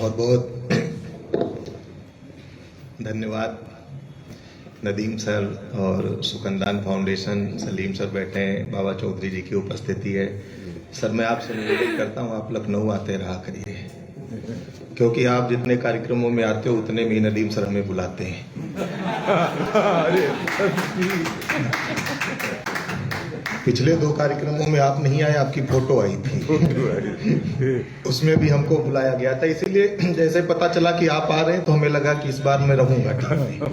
बहुत बहुत धन्यवाद नदीम सर और सुकंदान फाउंडेशन, सलीम सर बैठे हैं, बाबा चौधरी जी की उपस्थिति है। सर मैं आपसे निवेदन करता हूँ आप लखनऊ आते रहा करिए, क्योंकि आप जितने कार्यक्रमों में आते हो उतने में नदीम सर हमें बुलाते हैं। पिछले 2 कार्यक्रमों में आप नहीं आए, आपकी फोटो आई थी, उसमें भी हमको बुलाया गया था। इसीलिए जैसे पता चला कि आप आ रहे हैं तो हमें लगा कि इस बार मैं रहूंगा ठीक है।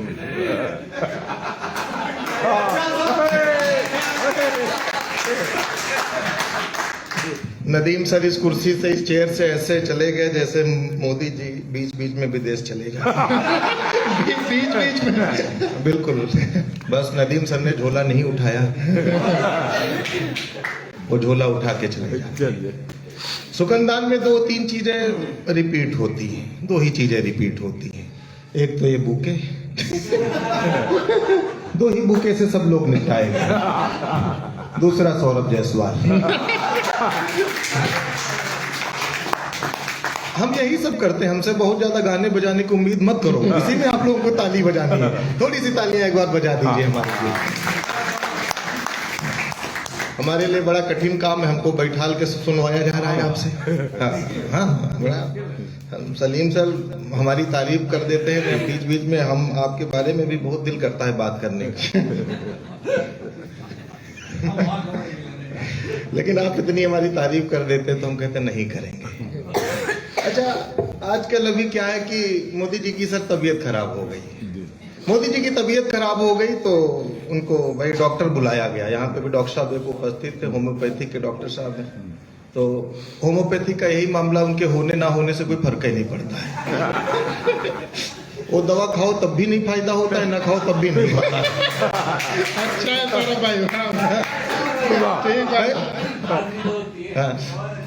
नदीम सर इस कुर्सी से, इस चेयर से ऐसे चले गए जैसे मोदी जी बीच बीच में विदेश चले गए। बीच में बिल्कुल, बस नदीम सर ने झोला नहीं उठाया, वो झोला उठा के चले गए। सुकंदान में 2-3 चीजें रिपीट होती हैं, 2 ही चीजें रिपीट होती हैं। एक तो ये बुके, 2 ही बुके से सब लोग निपटाएंगे। दूसरा सौरभ जायसवाल। हम यही सब करते हैं, हमसे बहुत ज्यादा गाने बजाने की उम्मीद मत करो, इसी में आप लोगों को ताली बजानी है। थोड़ी सी तालियां एक बार बजा दीजिए हमारे लिए। हमारे लिए बड़ा कठिन काम है, हमको बैठाल के सुनवाया जा रहा है आपसे। हाँ, बड़ा सलीम सर हमारी तारीफ कर देते हैं, बीच बीच में हम आपके बारे में भी बहुत दिल करता है बात करने की। लेकिन आप इतनी हमारी तारीफ कर देते हैं तो हम कहते नहीं करेंगे। अच्छा, आजकल अभी क्या है कि मोदी जी की सर तबीयत खराब हो गई। मोदी जी की तबीयत खराब हो गई तो उनको भाई डॉक्टर बुलाया गया। यहाँ पे भी डॉक्टर साहब एक उपस्थित थे, होम्योपैथिक के डॉक्टर साहब हैं। तो होम्योपैथी का यही मामला, उनके होने ना होने से कोई फर्क ही नहीं पड़ता है। वो दवा खाओ तब भी नहीं फायदा होता है, ना खाओ तब भी नहीं होता है। अच्छा है भाई, ठीक है।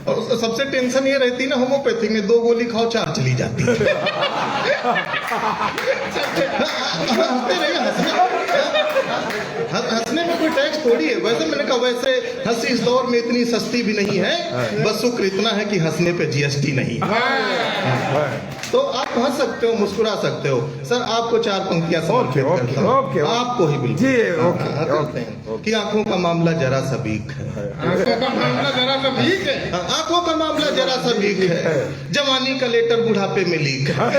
और सबसे टेंशन ये रहती है ना होम्योपैथी में, 2 गोली खाओ 4 चली जाती है। हंसने में कोई टैक्स थोड़ी है। वैसे मैंने कहा, वैसे हंसी इस दौर में इतनी सस्ती भी नहीं है, बस शुक्र इतना है कि हंसने पे जीएसटी नहीं है। तो आप हंस सकते हो, मुस्कुरा सकते हो। सर आपको 4 पंक्तियां समर्पित करता हूं, आपको ही बिल्कुल कि आंखों का मामला जरा सा वीक है। आंखों का मामला जरा सा वीक है, आंखों का मामला जरा सा वीक है। जवानी का लेटर बुढ़ापे में लीक है।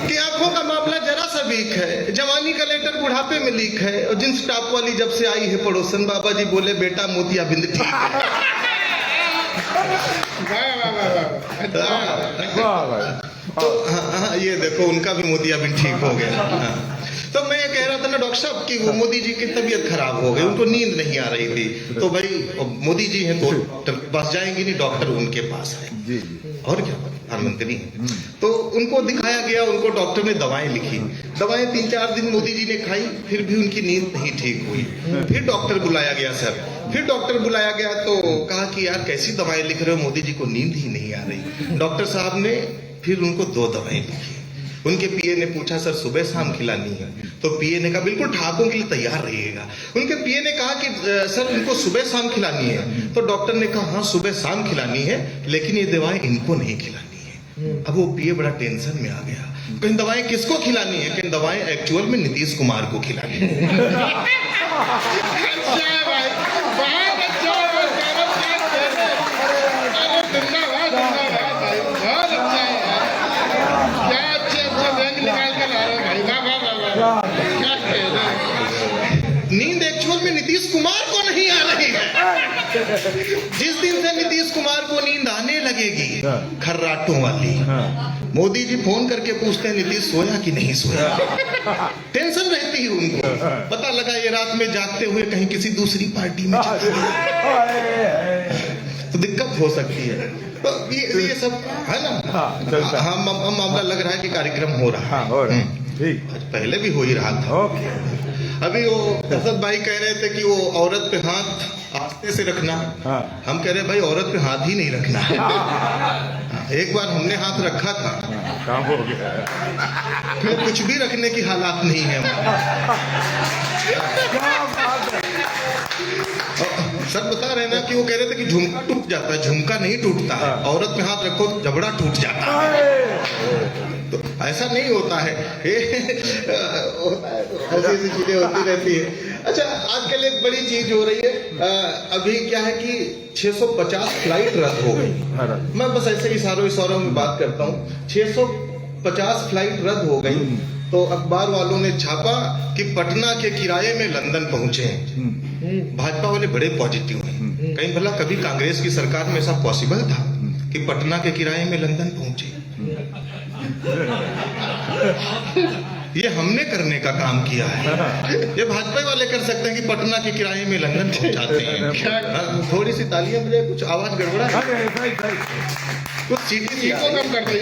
कि आंखों का मामला जरा सा वीक है, जवानी का लेटर बुढ़ापे में लीक है। और जींस टॉप वाली जब से आई है पड़ोसन, बाबा जी बोले बेटा मोतिया बिंद ठीक है। तो हाँ, ये देखो उनका भी मोतिया बिंद ठीक हो गया। तो मैं ये कह रहा था ना डॉक्टर साहब कि वो मोदी जी की तबीयत खराब हो गई, उनको नींद नहीं आ रही थी। तो भाई मोदी जी हैं तो डॉक्टर के पास जाएंगे नहीं, डॉक्टर उनके पास है। और क्या, प्रधानमंत्री हैं। तो उनको दिखाया गया, उनको डॉक्टर ने दवाएं लिखी। दवाएं 3-4 दिन मोदी जी ने खाई, फिर भी उनकी नींद नहीं ठीक हुई। फिर डॉक्टर बुलाया गया सर, फिर डॉक्टर बुलाया गया तो कहा कि यार कैसी दवाएं लिख रहे हो, मोदी जी को नींद ही नहीं आ रही। डॉक्टर साहब ने फिर उनको 2 दवाएं लिखी। उनके पीए ने पूछा सर सुबह शाम खिलानी है? तो पीए ने कहा बिल्कुल ठाकों के लिए तैयार रहिएगा। उनके पीए ने कहा कि सर इनको सुबह शाम खिलानी है? तो डॉक्टर ने कहा हाँ सुबह शाम खिलानी है, लेकिन ये दवाएं इनको नहीं खिलानी है। अब वो पीए बड़ा टेंशन में आ गया, कहीं दवाएं किसको खिलानी है? कहीं दवाएं एक्चुअल में नीतीश कुमार को खिलानी है। नींद एक्चुअल में नीतीश कुमार को नहीं आ रही है। जिस दिन से नीतीश कुमार को नींद आने लगेगी खर्राटों वाली, मोदी जी फोन करके पूछते हैं नीतीश सोया कि नहीं सोया। टेंशन रहती है उनको, पता लगा ये रात में जागते हुए कहीं किसी दूसरी पार्टी में तो दिक्कत हो सकती है। तो ये सब है ना। हाँ, मामला लग रहा है कि कार्यक्रम हो रहा है। पहले भी हो ही रहा था। अभी वो असद भाई कह रहे थे कि वो औरत पे हाथ आस्ते से रखना। हम कह रहे भाई औरत पे हाथ ही नहीं रखना। एक बार हमने हाथ रखा था, काम हो गया, फिर कुछ भी रखने की हालात नहीं है। सर बता रहे ना कि वो कह रहे थे कि झुमका टूट जाता है, झुमका नहीं टूटता है। औरत पे हाथ रखो तो जबड़ा टूट जाता है। तो ऐसा नहीं होता है, होता है, ऐसी ऐसी चीजें होती रहती है। अच्छा, आजकल एक बड़ी चीज हो रही है, अभी क्या है कि 650 फ्लाइट रद्द हो गई। मैं बस ऐसे इशारों में बात करता हूँ। 650 फ्लाइट रद्द हो गई तो अखबार वालों ने छापा कि पटना के किराए में लंदन पहुंचे हैं। भाजपा वाले बड़े पॉजिटिव हैं। कहीं भला कभी कांग्रेस की सरकार में ऐसा पॉसिबल था कि पटना के किराए में लंदन पहुंचे? ये हमने करने का काम किया है। ये भाजपा वाले कर सकते हैं कि पटना के किराए में लंदन पहुंचाते हैं। थोड़ी सी तालियां बजाए, कुछ आवाज गड़बड़ा है, कुछ सीटी को कम कर दे।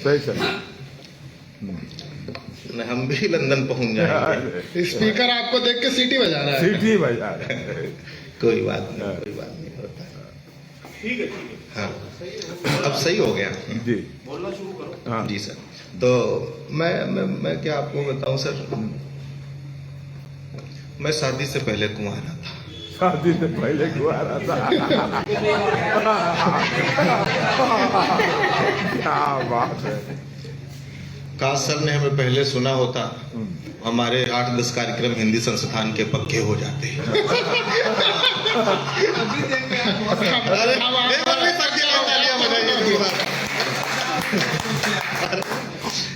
सही सही, हम भी लंदन पहुंच जाएंगे। स्पीकर आपको देख के सीटी बजा रहा है। सीटी बजा रहा है। कोई बात नहीं, कोई बात नहीं होता है। ठीक है, हाँ अब सही हो गया जी, बोलना शुरू करो। हाँ जी सर। तो मैं क्या आपको बताऊं सर, मैं शादी से पहले कुंवारा था। शादी से पहले कुंवारा था। क्या बात है। काश सर ने हमें पहले सुना होता, हमारे 8-10 कार्यक्रम हिंदी संस्थान के पक्के हो जाते।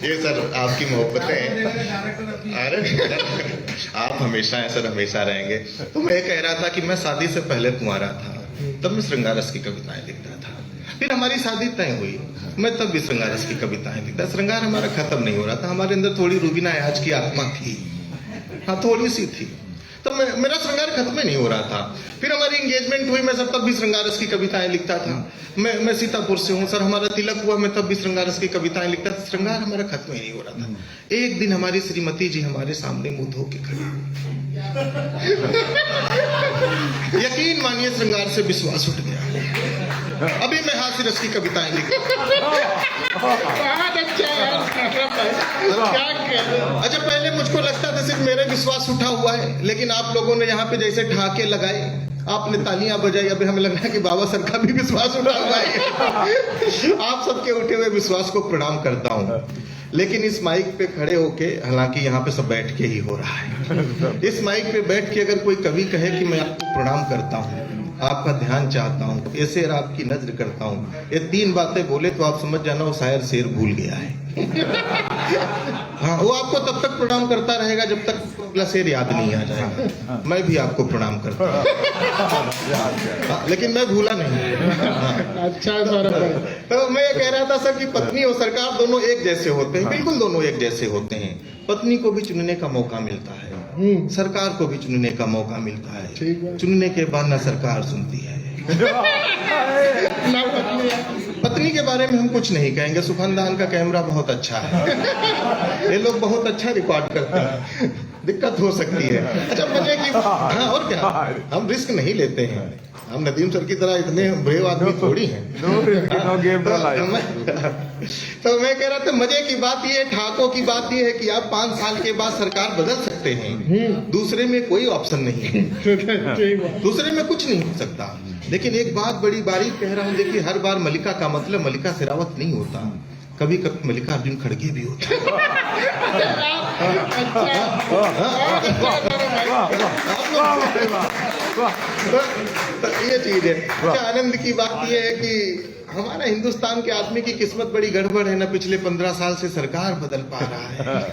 ये सर आपकी मोहब्बतें हैं। अरे आप हमेशा हैं सर, हमेशा रहेंगे। तो मैं कह रहा था कि मैं शादी से पहले कुंवारा था, तब मैं श्रृंगार रस की कविताएं लिखता था। फिर हमारी शादी तय हुई, मैं तब भी श्रृंगार रस की कविताएं लिखता। श्रृंगार हमारा खत्म नहीं हो रहा था, हमारे अंदर थोड़ी रूबीना अयाज की आत्मा थी, हाँ थोड़ी सी थी। तो मेरा श्रृंगार खत्म ही नहीं हो रहा था। फिर हमारी एंगेजमेंट हुई, मैं तब भी श्रृंगार रस की कविताएं लिखता था। मैं सीतापुर से हूँ सर, हमारा तिलक हुआ, मैं तब भी श्रृंगार रस की कविताएं लिखता था। श्रृंगार हमारा खत्म ही नहीं हो रहा था। एक दिन हमारी श्रीमती जी हमारे सामने मुंह धो के खड़ी, यकीन मानिए श्रृंगार से विश्वास उठ गया। अभी मैं हास्य रस की कविताएं लिख अच्छा, पहले मुझको लगता था सिर्फ मेरे विश्वास उठा हुआ है, लेकिन आप लोगों ने यहाँ पे जैसे ढाके लगाए, आपने तालियां बजाई, अभी हमें लग रहा है कि बाबा सर का भी विश्वास उठा हुआ है। आप सबके उठे हुए विश्वास को प्रणाम करता हूँ। लेकिन इस माइक पे खड़े होके, हालांकि यहाँ पे सब बैठ के ही हो रहा है, इस माइक पे बैठ के अगर कोई कवि कहे कि मैं आपको प्रणाम करता हूँ, आपका ध्यान चाहता हूँ, ऐसे आपकी नजर करता हूँ, ये 3 बातें बोले तो आप समझ जाना वो शायर शेर भूल गया है। हाँ, वो आपको तब तक प्रणाम करता रहेगा जब तक अगला शेर याद नहीं आ जाएगा। मैं भी आपको प्रणाम करता हूँ, लेकिन मैं भूला नहीं। अच्छा सर, तो मैं ये कह रहा था सर कि पत्नी और सरकार दोनों एक जैसे होते हैं, बिल्कुल दोनों एक जैसे होते हैं। पत्नी को भी चुनने का मौका मिलता है, सरकार को भी चुनने का मौका मिलता है। चुनने के बाद ना सरकार सुनती है। पत्नी के बारे में हम कुछ नहीं कहेंगे, सुखनदान का कैमरा बहुत अच्छा है, ये लोग बहुत अच्छा रिकॉर्ड करते हैं, दिक्कत हो सकती है। अच्छा, मजे की हाँ, और क्या, हम रिस्क नहीं लेते हैं, हम नदीम सर की तरह इतने ब्रेव आदमी थोड़ी हैं। तो मैं कह रहा था मजे की बात ये, ठाकों की बात ये है कि आप 5 साल के बाद सरकार बदल सकते हैं, दूसरे में कोई ऑप्शन नहीं है, दूसरे में कुछ नहीं हो सकता। लेकिन एक बात बड़ी बारीक कह रहा हूँ, देखिए हर बार मलिका का मतलब मलिका शेरावत नहीं होता, कभी कभी मल्लिकार्जुन खड़गे भी होता है। ये चीज है। आनंद की बात ये है कि हमारा हिंदुस्तान के आदमी की किस्मत बड़ी गड़बड़ है ना, पिछले 15 साल से सरकार बदल पा रहा है,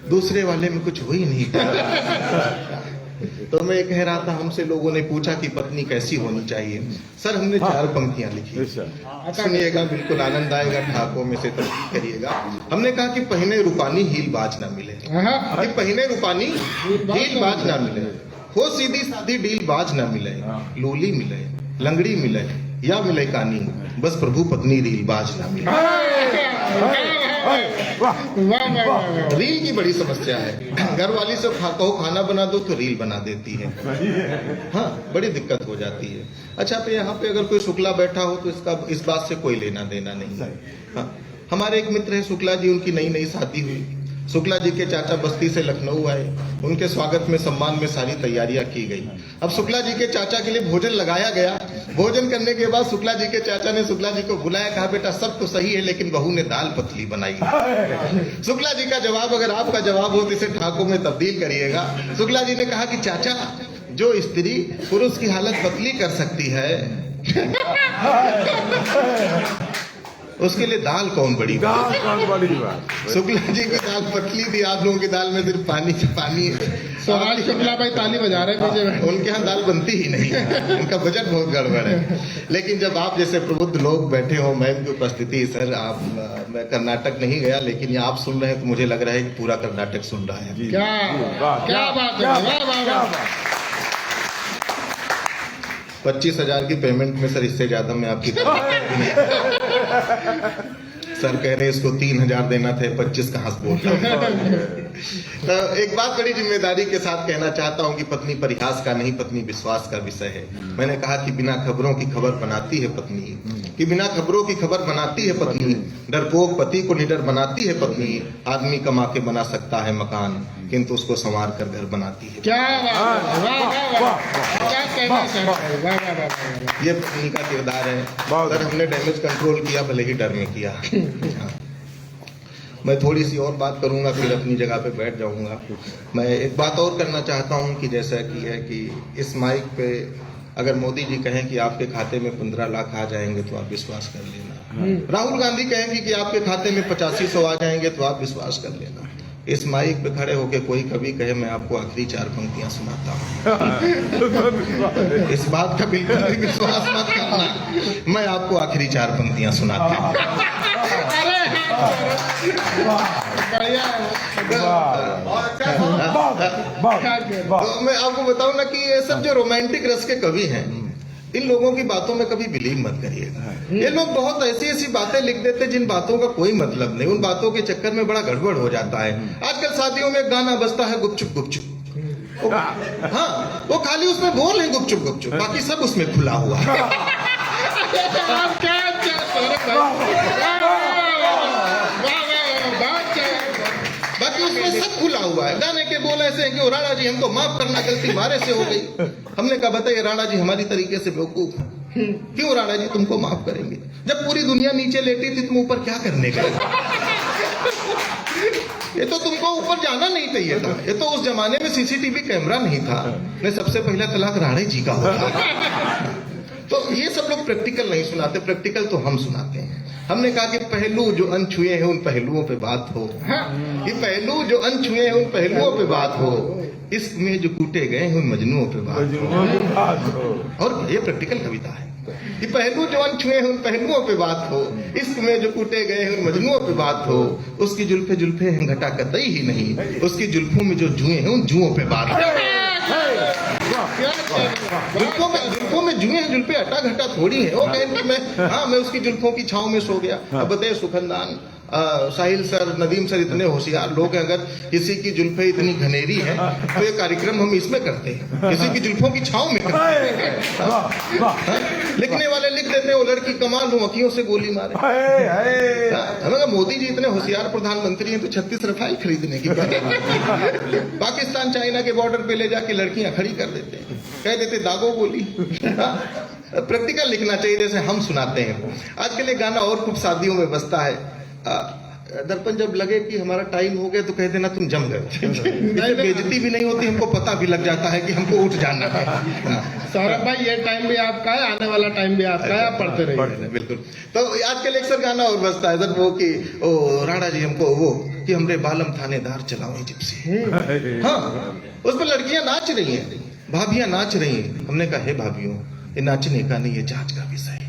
दूसरे वाले में कुछ हो ही नहीं पा रहा। तो मैं कह रहा था, हमसे लोगों ने पूछा कि पत्नी कैसी होनी चाहिए। सर हमने 4 पंक्तियां लिखी, सुनिएगा, बिल्कुल आनंद आएगा, ठाकों में से तस्वीर करिएगा। हमने कहा कि पहिने रूपानी हील बाज ना मिले, कि पहिने रूपानी हील बाज ना मिले, हो सीधी साधी डील बाज ना मिले, लूली मिले, लंगड़ी मिले या मिले कानी, बस प्रभु पत्नी रील बाज ना मिले। वाह वाह। रील की बड़ी समस्या है। घर वाली से कहो खाना बना दो तो रील बना देती है। हाँ, बड़ी दिक्कत हो जाती है। अच्छा, तो यहाँ पे अगर कोई शुक्ला बैठा हो तो इसका इस बात से कोई लेना देना नहीं है। हाँ, हमारे एक मित्र है शुक्ला जी, उनकी नई नई शादी हुई। शुक्ला जी के चाचा बस्ती से लखनऊ आए, उनके स्वागत में सम्मान में सारी तैयारियां की गई। अब शुक्ला जी के चाचा के लिए भोजन लगाया गया। भोजन करने के बाद शुक्ला जी के चाचा ने शुक्ला जी को बुलाया, कहा बेटा सब तो सही है लेकिन बहू ने दाल पतली बनाई। शुक्ला जी का जवाब, अगर आपका जवाब हो तो इसे ठाकुर में तब्दील करिएगा। शुक्ला जी ने कहा कि चाचा, जो स्त्री पुरुष की हालत पतली कर सकती है उसके लिए दाल कौन बड़ी बात। शुक्ला जी की दाल पतली थी, आप लोगों की दाल में सिर्फ पानी है। सोहाग शुक्ला भाई ताली बजा रहे हैं पीछे। उनके यहाँ दाल बनती ही नहीं है, उनका बजट बहुत गड़बड़ है। लेकिन जब आप जैसे प्रबुद्ध लोग बैठे हो, मैं की उपस्थिति, सर आप, मैं कर्नाटक नहीं गया लेकिन ये आप सुन रहे हैं तो मुझे लग रहा है कि पूरा कर्नाटक सुन रहा है। क्या बात है, वाह वाह वाह। 25,000 की पेमेंट में सर इससे ज्यादा मैं आपकी सर कह रहे इसको 3,000 देना था, 25 कहाँ से बोल रहा हूं। तो एक बात बड़ी जिम्मेदारी के साथ कहना चाहता हूं कि पत्नी परिहास का नहीं, पत्नी विश्वास का विषय है। मैंने कहा कि बिना खबरों की खबर बनाती है पत्नी, कि बिना खबरों की खबर बनाती है पत्नी। डरपोक पति को निडर बनाती है पत्नी। आदमी कमा के बना सकता है मकान किंतु उसको संवार कर घर बनाती है। क्या बात है, वाह वाह वाह। क्या कहना चाहते हैं, वाह वाह वाह। ये पत्नी का किरदार है। सर हमने डैमेज कंट्रोल किया, भले ही डर में किया। मैं थोड़ी सी और बात करूंगा फिर अपनी जगह पे बैठ जाऊंगा। मैं एक बात और करना चाहता हूं कि जैसा कि है कि इस माइक पे अगर मोदी जी कहें कि आपके खाते में 15 लाख आ जाएंगे तो आप विश्वास कर लेना। राहुल गांधी कहेंगे कि आपके खाते में 8500 आ जाएंगे तो आप विश्वास कर लेना। इस माइक पे खड़े होके कोई कभी कहे मैं आपको आखिरी 4 पंक्तियां सुनाता हूँ, इस बात का बिल्कुल भी विश्वास मत करना। मैं आपको आखिरी 4 पंक्तियां सुनाता हूँ। तो मैं आपको बताऊं ना कि ये सब जो रोमांटिक रस के कवि हैं, इन लोगों की बातों में कभी बिलीव मत करिएगा। ये लोग बहुत ऐसी ऐसी बातें लिख देते जिन बातों का कोई मतलब नहीं। उन बातों के चक्कर में बड़ा गड़बड़ हो जाता है। आजकल शादियों में गाना बजता है गुपचुप गुपचुप। हाँ, वो खाली उसमें बोल है गुपचुप गुपचुप, बाकी सब उसमें खुला हुआ है। बाकी उसमें सब खुला हुआ है। गाने के बोल ऐसे हैं कि राणा जी हमको माफ करना, गलती हमारे से हो गई। हमने कहा बताइए राणा जी हमारी तरीके से बेवकूफ हैं, क्यों राणा जी तुमको माफ करेंगे? जब पूरी दुनिया नीचे लेटी थी तुम ऊपर क्या करने गए? ये तो तुमको ऊपर जाना नहीं चाहिए था। ये तो उस जमाने में सीसीटीवी कैमरा नहीं था। मैं सबसे पहला तलाक राणे जी का होता। तो ये सब लोग प्रैक्टिकल नहीं सुनाते, प्रैक्टिकल तो हम सुनाते हैं। हमने कहा कि पहलू जो अनछुए हैं उन पहलुओं पे बात हो। ये पहलू जो अनछुए हैं उन पहलुओं पे बात हो। इसमें जो कूटे गए हैं उन मजनुओं पे बात हो। और ये प्रैक्टिकल कविता है। ये पहलू जो अनछुए हैं उन पहलुओं पे बात हो। इश्क में जो कूटे गए हैं उन मजनुओं पे बात हो। उसकी जुल्फे जुल्फे हैं घटा कतई ही नहीं, उसकी जुल्फों में जो जुए हैं उन जुओं पे बात हो। जुल्फों में जुए हैं, जुल्फे अटा घटा थोड़ी है। वो कहें कि मैं उसकी जुल्फों की छाव में सो गया। अब बताइए सुखनदान, साहिल सर, नदीम सर इतने होशियार लोग हैं, अगर किसी की जुल्फे इतनी घनेरी है तो ये कार्यक्रम हम इसमें करते हैं, किसी की जुल्फों की छाव में करते हैं। लिखने वाले लिख देते हैं वो लड़की कमाल हो अखियों से गोली मारे। हमें मोदी जी इतने होशियार प्रधानमंत्री हैं तो 36 रफाल खरीदने की पाकिस्तान चाइना के बॉर्डर पे ले जाके लड़कियां खड़ी कर देते हैं, कह देते दागो गोली। प्रैक्टिकल लिखना चाहिए जैसे हम सुनाते हैं। आजकल ये गाना और खूब शादियों में बजता है। दर्पण जब लगे कि हमारा टाइम हो गया तो कह देना तुम जम गए। बेइज्जती भी नहीं होती, हमको पता भी लग जाता है कि हमको उठ जाना है। सौरभ भाई ये टाइम भी आपका है, आने वाला टाइम भी आपका है, आप पढ़ते रहिए। बिल्कुल। तो आजकल एक सर गाना और बजता है सर, वो कि ओ राणा जी हमको वो कि हमरे बालम थानेदार चलाओ जिप्सी। हाँ, उस पर लड़कियां नाच रही हैं, भाभियां नाच रही हैं। हमने कहा हे भाभियों, ये नाचने का नहीं, ये जांच का विषय है।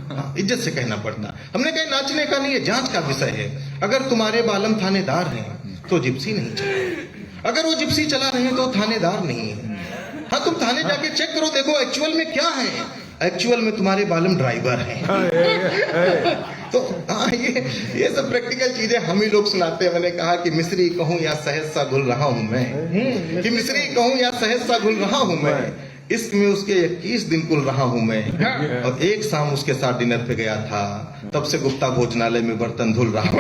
हाँ, इज्जत से कहना पड़ता। हमने कहा नाचने का नहीं, ये जांच का विषय है। अगर तुम्हारे बालम थानेदार हैं तो जिप्सी नहीं चला, अगर वो जिप्सी चला रहे हैं तो थानेदार नहीं है। हाँ, तुम थाने जाके चेक करो, देखो एक्चुअल में क्या है। एक्चुअल में तुम्हारे बालम ड्राइवर हैं। तो हाँ, ये सब प्रैक्टिकल चीजें हम ही लोग सुनाते हैं। मैंने कहा कि मिस्री कहूँ या सहज सा घुल रहा हूँ मैं, कि मिस्री कहूँ या सहज सा घुल रहा हूँ मैं, इश्क में उसके 21 दिन कुल रहा हूँ मैं। और एक शाम उसके साथ डिनर पे गया था, तब से गुप्ता भोजनालय में बर्तन धुल रहा हूँ।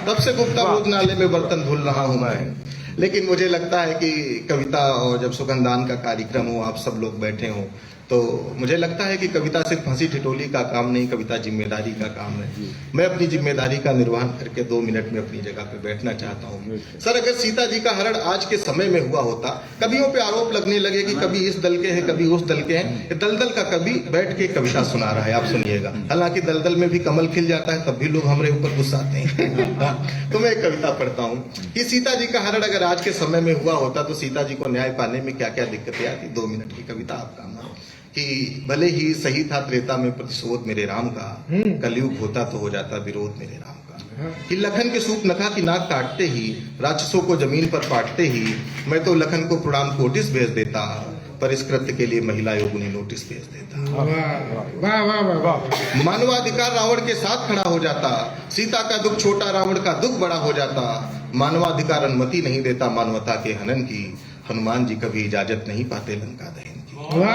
तब से गुप्ता भोजनालय में बर्तन धुल रहा हूँ मैं। लेकिन मुझे लगता है कि कविता और जब सुगंधान का कार्यक्रम हो, आप सब लोग बैठे हो, तो मुझे लगता है कि कविता सिर्फ हंसी ठिठोली का काम नहीं, कविता जिम्मेदारी का काम है। मैं अपनी जिम्मेदारी का निर्वहन करके 2 मिनट में अपनी जगह पे बैठना चाहता हूँ। सर, अगर सीता जी का हरण आज के समय में हुआ होता, कवियों पे आरोप लगने लगे कि कभी इस दल के हैं, कभी उस दल के हैं। दलदल का कवि बैठ के कविता सुना रहा है, आप सुनिएगा। हालांकि दलदल में भी कमल खिल जाता है, तब भी लोग हमारे ऊपर गुस्साते हैं। तो मैं एक कविता पढ़ता हूँ कि सीता जी का हरण अगर आज के समय में हुआ होता तो सीता जी को न्याय पाने में क्या क्या दिक्कतें आती। 2 मिनट की कविता आपका कि भले ही सही था त्रेता में प्रतिशोध मेरे राम का, कलयुग होता तो हो जाता विरोध मेरे राम का। कि लखन के सूप नखा की नाक काटते ही, राक्षसों को जमीन पर काटते ही, मैं तो लखन को प्रणाम नोटिस भेज देता, पर इस कृत्य के लिए महिला योगिनी नोटिस भेज देता। वाह वाह वाह। मानवाधिकार रावण के साथ खड़ा हो जाता, सीता का दुख छोटा रावण का दुख बड़ा हो जाता। मानवाधिकार अनुमति नहीं देता मानवता के हनन की, हनुमान जी कभी इजाजत नहीं पाते लंका दहन की। वाह वाह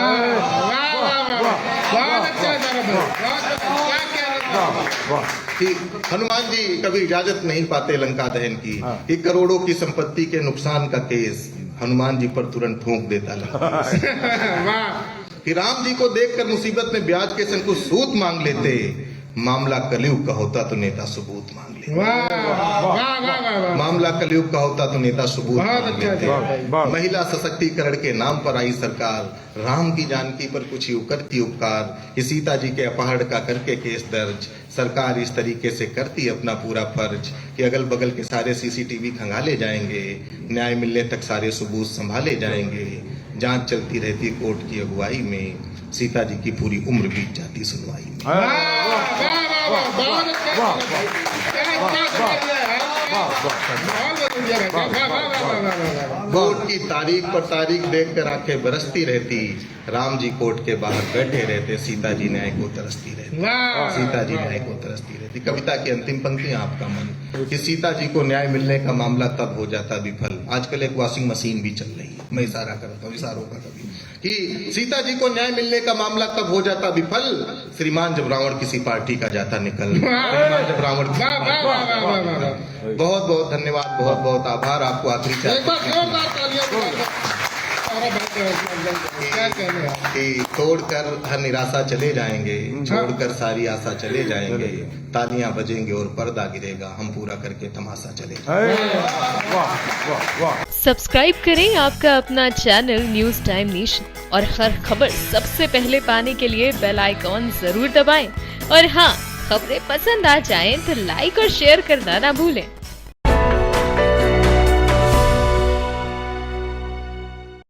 वाह वाह, बहुत अच्छा सर, क्या कह रहे कि हनुमान जी कभी इजाजत नहीं पाते लंका दहन की, कि करोड़ों की संपत्ति के नुकसान का केस हनुमान जी पर तुरंत ठोक देता लंका। कि राम जी को देखकर मुसीबत में ब्याज के संग कुछ सूद मांग लेते, मामला कलयुग का होता तो नेता सबूत मांग लेते। मामला कलयुग का होता तो नेता सबूत मांग लेते। महिला सशक्तिकरण के नाम पर आई सरकार, राम की जानकी पर कुछ ही करती उपकार। कि सीता जी के अपहरण का करके केस दर्ज, सरकार इस तरीके से करती अपना पूरा फर्ज कि अगल बगल के सारे सीसीटीवी खंगाले जाएंगे, न्याय मिलने तक सारे सबूत संभाले जाएंगे। जांच चलती रहती कोर्ट की अगुवाई में, सीता जी की पूरी उम्र बीत जाती सुनवाई में। कोर्ट की तारीख पर तारीख देखकर आंखें बरसती रहती, राम जी कोर्ट के बाहर बैठे रहते, सीता जी न्याय को तरसती रहती। सीता जी न्याय को तरसती रहती। कविता की अंतिम पंक्ति आपका मन कि सीता जी को न्याय मिलने का मामला तब हो जाता विफल। आजकल एक वॉशिंग मशीन भी चल रही है, मैं इशारा करता हूँ, इशारों का कभी, कि सीता जी को न्याय मिलने का मामला तब हो जाता विफल, श्रीमान जब रावण किसी पार्टी का जाता निकल। श्रीमान जब रावण बहुत बहुत धन्यवाद, बहुत बहुत आभार। आपको आखिरी कि तोड़कर हर निराशा चले जाएंगे, छोड़कर सारी आशा चले जाएंगे, तालियां बजेंगे और पर्दा गिरेगा, हम पूरा करके तमाशा चले जाएंगे। सब्सक्राइब करें आपका अपना चैनल न्यूज़ टाइम नेशन और हर खबर सबसे पहले पाने के लिए बेल आइकॉन जरूर दबाएं। और हाँ, खबरें पसंद आ जाएं तो लाइक और शेयर करना ना भूलें।